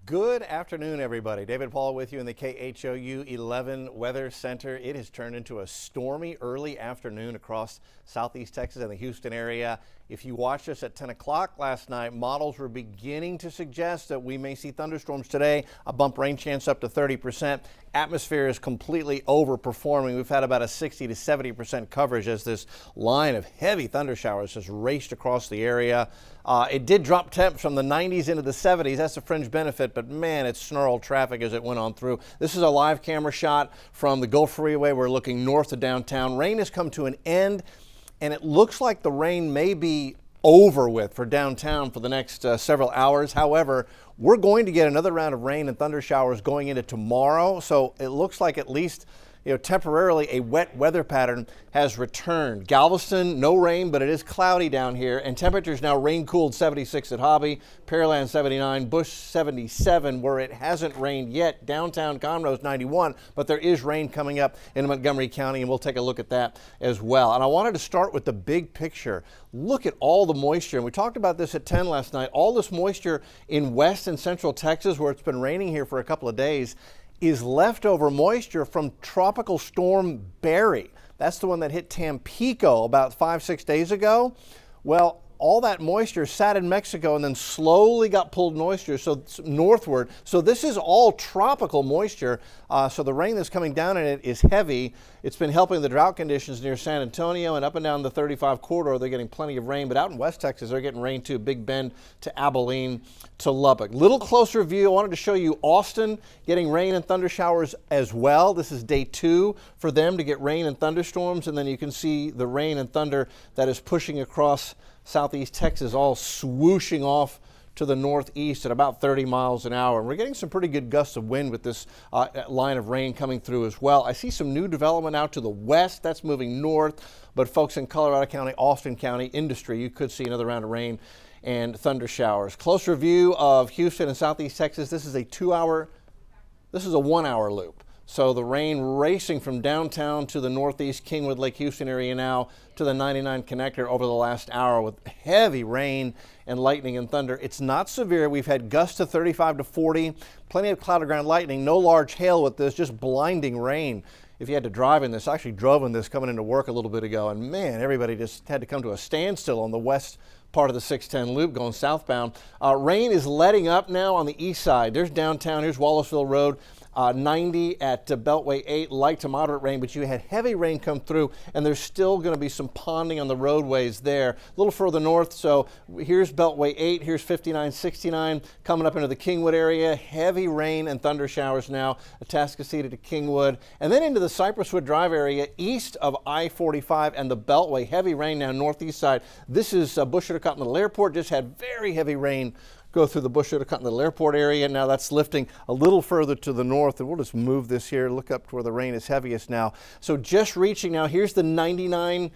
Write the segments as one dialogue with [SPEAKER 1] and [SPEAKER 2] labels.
[SPEAKER 1] Good afternoon, everybody. David Paul with you in the KHOU 11 Weather Center. It has turned into a stormy early afternoon across southeast Texas and the Houston area. If you watched us at 10 o'clock last night, models were beginning to suggest that we may see thunderstorms today, a bump rain chance up to 30%. Atmosphere is completely overperforming. We've had about a 60 to 70% coverage as this line of heavy thunder showers has raced across the area. It did drop temps from the 90s into the 70s. That's a fringe benefit, but man, it snarled traffic as it went on through. This is a live camera shot from the Gulf Freeway. We're looking north of downtown. Rain has come to an end, and it looks like the rain may be over with for downtown for the next several hours. However, we're going to get another round of rain and thunder showers going into tomorrow. So it looks like at least temporarily a wet weather pattern has returned. Galveston, no rain, but it is cloudy down here, and temperatures now rain cooled 76 at Hobby, Pearland 79, Bush 77, where it hasn't rained yet. Downtown Conroe's 91, but there is rain coming up in Montgomery County, and we'll take a look at that as well. And I wanted to start with the big picture. Look at all the moisture, and we talked about this at 10 last night. All this moisture in west and central Texas, where it's been raining here for a couple of days, is leftover moisture from Tropical Storm Barry. That's the one that hit Tampico about 5-6 days ago. Well, all that moisture sat in Mexico and then slowly got pulled northward. So this is all tropical moisture. So the rain that's coming down in it is heavy. It's been helping the drought conditions near San Antonio and up and down the 35 corridor. They're getting plenty of rain, but out in West Texas, they're getting rain too. Big Bend to Abilene to Lubbock. Little closer view. I wanted to show you Austin getting rain and thunder showers as well. This is day 2 for them to get rain and thunderstorms, and then you can see the rain and thunder that is pushing across southeast Texas, all swooshing off to the northeast at about 30 miles an hour. And we're getting some pretty good gusts of wind with this line of rain coming through as well. I see some new development out to the west. That's moving north. But folks in Colorado County, Austin County, Industry, you could see another round of rain and thunder showers. Closer view of Houston and southeast Texas. This is a 1-hour loop. So the rain racing from downtown to the northeast Kingwood, Lake Houston area now to the 99 connector over the last hour with heavy rain and lightning and thunder. It's not severe. We've had gusts to 35 to 40, plenty of cloud to ground lightning, no large hail with this, just blinding rain. If you had to drive in this, I actually drove in this coming into work a little bit ago, and man, everybody just had to come to a standstill on the west part of the 610 loop going southbound. Rain is letting up now on the east side. There's downtown, here's Wallaceville Road. 90 at Beltway 8, light to moderate rain, but you had heavy rain come through, and there's still going to be some ponding on the roadways there. A little further north, so here's Beltway 8, here's 59, 69, coming up into the Kingwood area. Heavy rain and thunder showers now, Atascocita to Kingwood, and then into the Cypresswood Drive area east of I-45 and the Beltway. Heavy rain now northeast side. This is Bush Intercontinental Airport, just had very heavy rain go through the Bush Intercontinental Airport area. Now that's lifting a little further to the north, and we'll just move this here, look up to where the rain is heaviest now. So just reaching now, here's the 99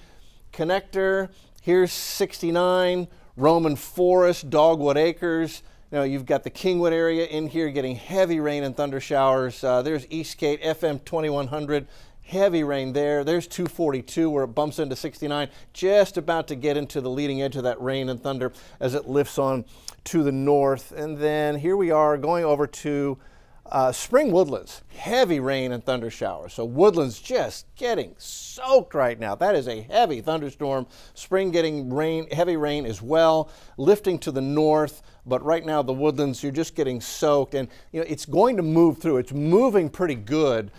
[SPEAKER 1] connector, here's 69, Roman Forest, Dogwood Acres. Now you've got the Kingwood area in here getting heavy rain and thunder showers. There's Eastgate, FM 2100. Heavy rain there. There's 242 where it bumps into 69, just about to get into the leading edge of that rain and thunder as it lifts on to the north. And then here we are going over to Spring Woodlands. Heavy rain and thunder showers. So Woodlands just getting soaked right now. That is a heavy thunderstorm. Spring getting rain, heavy rain as well, lifting to the north. But right now the Woodlands, you're just getting soaked, and it's going to move through. It's moving pretty good.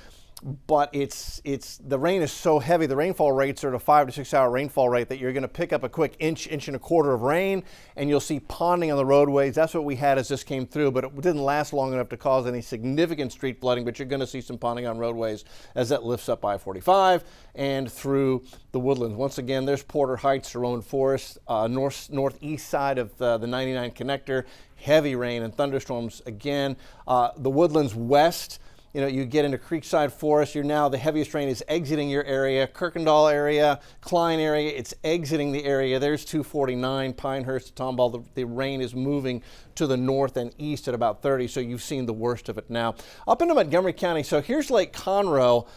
[SPEAKER 1] But the rain is so heavy. The rainfall rates are at a 5 to 6 hour rainfall rate that you're going to pick up a quick inch and a quarter of rain, and you'll see ponding on the roadways. That's what we had as this came through, but it didn't last long enough to cause any significant street flooding. But you're going to see some ponding on roadways as that lifts up I-45 and through the Woodlands. Once again, there's Porter Heights to Roman Forest, northeast side of the 99 connector. Heavy rain and thunderstorms again. The Woodlands west. You get into Creekside Forest, the heaviest rain is exiting your area. Kirkendall area, Klein area, it's exiting the area. There's 249, Pinehurst to Tomball. The rain is moving to the north and east at about 30, so you've seen the worst of it now. Up into Montgomery County, so here's Lake Conroe.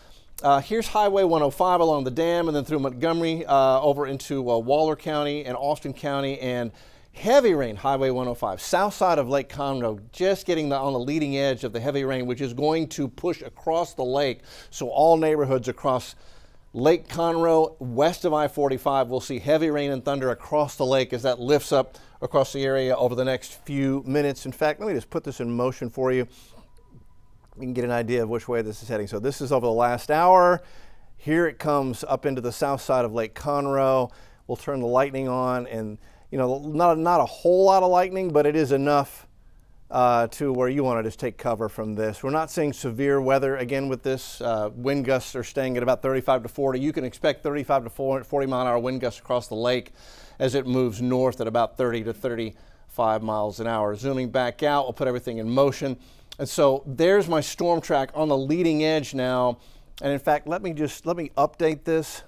[SPEAKER 1] Here's Highway 105 along the dam, and then through Montgomery over into Waller County and Austin County, and Heavy rain, Highway 105, south side of Lake Conroe, just getting on the leading edge of the heavy rain, which is going to push across the lake. So all neighborhoods across Lake Conroe, west of I-45, will see heavy rain and thunder across the lake as that lifts up across the area over the next few minutes. In fact, let me just put this in motion for you. You can get an idea of which way this is heading. So this is over the last hour. Here it comes up into the south side of Lake Conroe. We'll turn the lightning on, and you know, not a whole lot of lightning, but it is enough to where you want to just take cover from this. We're not seeing severe weather again with this. Wind gusts are staying at about 35 to 40. You can expect 35 to 40 mile an hour wind gusts across the lake as it moves north at about 30 to 35 miles an hour. Zooming back out, we'll put everything in motion. And so there's my storm track on the leading edge now. And in fact, let me update this.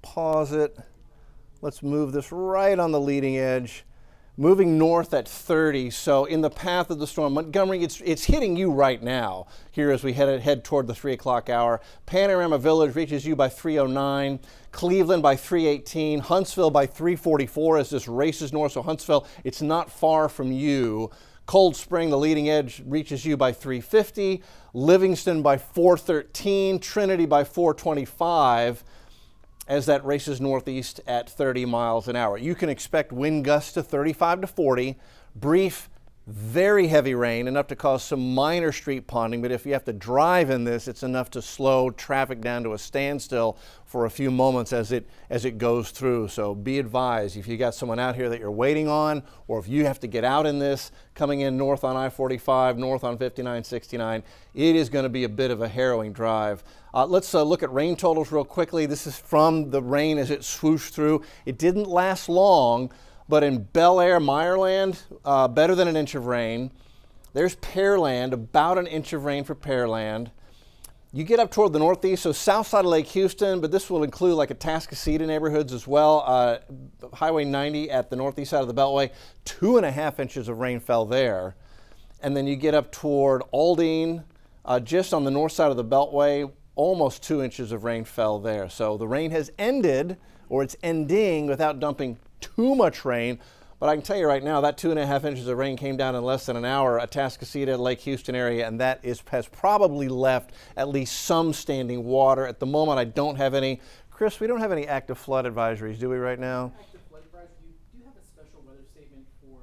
[SPEAKER 1] Pause it. Let's move this right on the leading edge, moving north at 30. So in the path of the storm, Montgomery, it's hitting you right now here as we head toward the 3 o'clock hour. Panorama Village reaches you by 3:09, Cleveland by 3:18, Huntsville by 3:44 as this races north. So Huntsville, it's not far from you. Cold Spring, the leading edge, reaches you by 3:50, Livingston by 4:13, Trinity by 4:25. As that races northeast at 30 miles an hour. You can expect wind gusts to 35 to 40, brief, very heavy rain, enough to cause some minor street ponding, but if you have to drive in this, it's enough to slow traffic down to a standstill for a few moments as it goes through. So be advised, if you got someone out here that you're waiting on, or if you have to get out in this, coming in north on I-45, north on 59, 69, it is going to be a bit of a harrowing drive. Let's look at rain totals real quickly. This is from the rain as it swooshed through. It didn't last long, but in Bel Air, Meyerland, better than an inch of rain. There's Pearland, about an inch of rain for Pearland. You get up toward the northeast, so south side of Lake Houston, but this will include like Atascocita neighborhoods as well. Highway 90 at the northeast side of the Beltway, 2.5 inches of rain fell there. And then you get up toward Aldine, just on the north side of the Beltway, almost 2 inches of rain fell there. So the rain has ended, or it's ending without dumping too much rain, but I can tell you right now that 2.5 inches of rain came down in less than an hour at Atascocita, Lake Houston area, and that has probably left at least some standing water. At the moment, I don't have any. Chris, we don't have any active flood advisories, do we, right now?
[SPEAKER 2] Active flood advisory. You do have a special weather statement for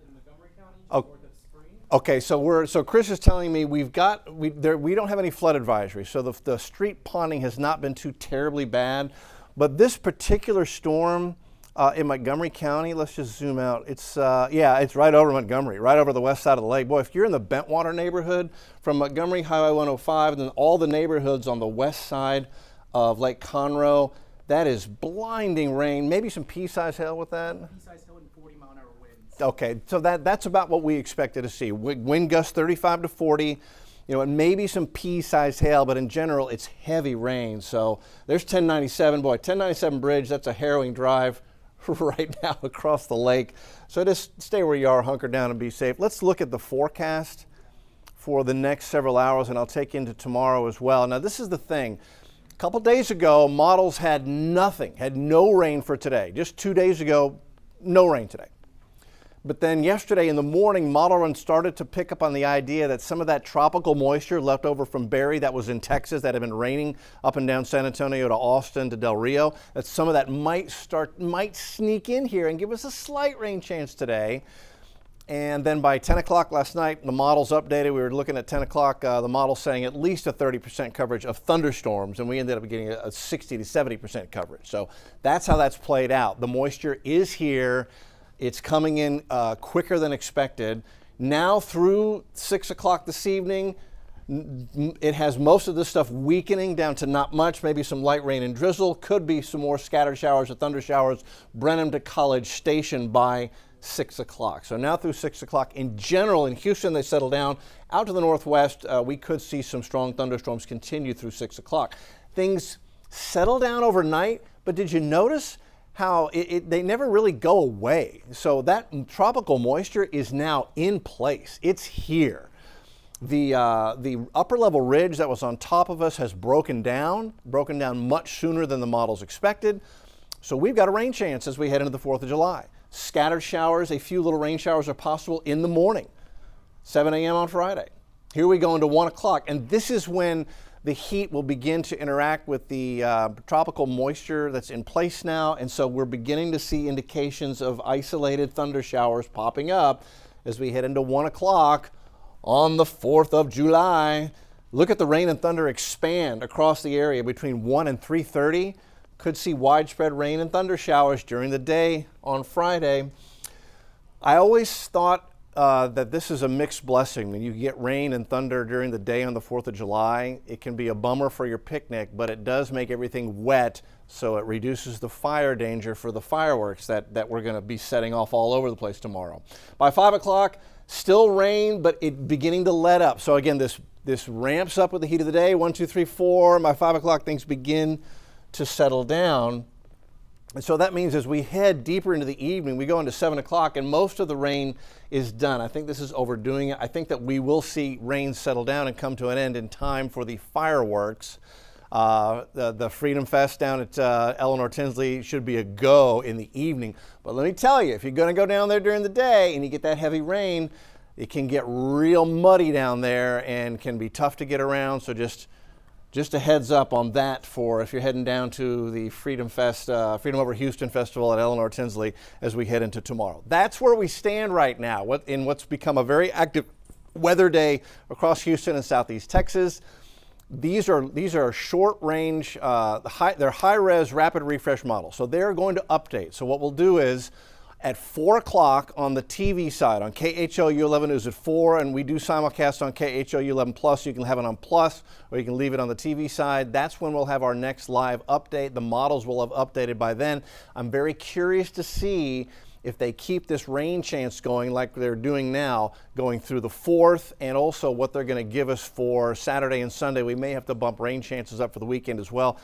[SPEAKER 2] in Montgomery County, north of Spring.
[SPEAKER 1] Okay, so Chris is telling me we don't have any flood advisory, so the street ponding has not been too terribly bad, but this particular storm in Montgomery County, let's just zoom out. It's right over Montgomery, right over the west side of the lake. Boy, if you're in the Bentwater neighborhood from Montgomery Highway 105, and then all the neighborhoods on the west side of Lake Conroe, that is blinding rain. Maybe some pea-sized hail with that.
[SPEAKER 2] Pea-sized hail and 40-mile-an-hour winds.
[SPEAKER 1] Okay, so that's about what we expected to see. Wind gusts 35 to 40. You know, and maybe some pea-sized hail, but in general, it's heavy rain. So there's 1097. Boy, 1097 bridge, that's a harrowing drive right now across the lake. So just stay where you are, hunker down and be safe. Let's look at the forecast for the next several hours, and I'll take you into tomorrow as well. Now, this is the thing. A couple days ago, models had nothing, had no rain for today. Just 2 days ago, no rain today. But then yesterday in the morning, model runs started to pick up on the idea that some of that tropical moisture left over from Barry that was in Texas that had been raining up and down San Antonio to Austin to Del Rio, that some of that might sneak in here and give us a slight rain chance today. And then by 10 o'clock last night, the models updated. We were looking at 10 o'clock, the model saying at least a 30% coverage of thunderstorms, and we ended up getting a 60 to 70% coverage. So that's how that's played out. The moisture is here. It's coming in quicker than expected. Now through 6 o'clock this evening, it has most of this stuff weakening down to not much, maybe some light rain and drizzle. Could be some more scattered showers or thunder showers. Brenham to College Station by 6 o'clock. So now through 6 o'clock, in general, in Houston, they settle down. Out to the northwest, we could see some strong thunderstorms continue through 6 o'clock. Things settle down overnight, but did you notice how they never really go away? So that tropical moisture is now in place. It's here. The upper level ridge that was on top of us has broken down much sooner than the models expected. So we've got a rain chance as we head into the 4th of July. Scattered showers, a few little rain showers are possible in the morning, 7 a.m. on Friday. Here we go into 1 o'clock, and this is when the heat will begin to interact with the tropical moisture that's in place now, and so we're beginning to see indications of isolated thunder showers popping up as we head into 1 o'clock on the 4th of July. Look at the rain and thunder expand across the area between 1 and 3:30. Could see widespread rain and thunder showers during the day on Friday. I always thought that this is a mixed blessing. When you get rain and thunder during the day on the 4th of July, it can be a bummer for your picnic, but it does make everything wet, so it reduces the fire danger for the fireworks that we're going to be setting off all over the place tomorrow. By 5 o'clock, still rain, but it beginning to let up. So again, this ramps up with the heat of the day, 1, 2, 3, 4. By 5 o'clock, things begin to settle down. And so that means as we head deeper into the evening, we go into 7 o'clock and most of the rain is done. I think this is overdoing it. I think that we will see rain settle down and come to an end in time for the fireworks. The Freedom Fest down at Eleanor Tinsley should be a go in the evening. But let me tell you, if you're going to go down there during the day and you get that heavy rain, it can get real muddy down there and can be tough to get around. So just a heads up on that for if you're heading down to the Freedom Fest, Freedom Over Houston Festival at Eleanor Tinsley as we head into tomorrow. That's where we stand right now in what's become a very active weather day across Houston and Southeast Texas. These are short range, they're high res rapid refresh models. So they're going to update. So what we'll do is at 4 o'clock on the TV side, on KHOU 11 News at 4, and we do simulcast on KHOU 11 Plus. You can have it on Plus, or you can leave it on the TV side. That's when we'll have our next live update. The models will have updated by then. I'm very curious to see if they keep this rain chance going like they're doing now, going through the 4th, and also what they're going to give us for Saturday and Sunday. We may have to bump rain chances up for the weekend as well.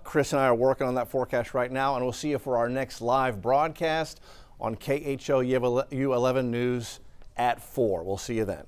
[SPEAKER 1] Chris and I are working on that forecast right now, and we'll see you for our next live broadcast on KHOU 11 News at 4. We'll see you then.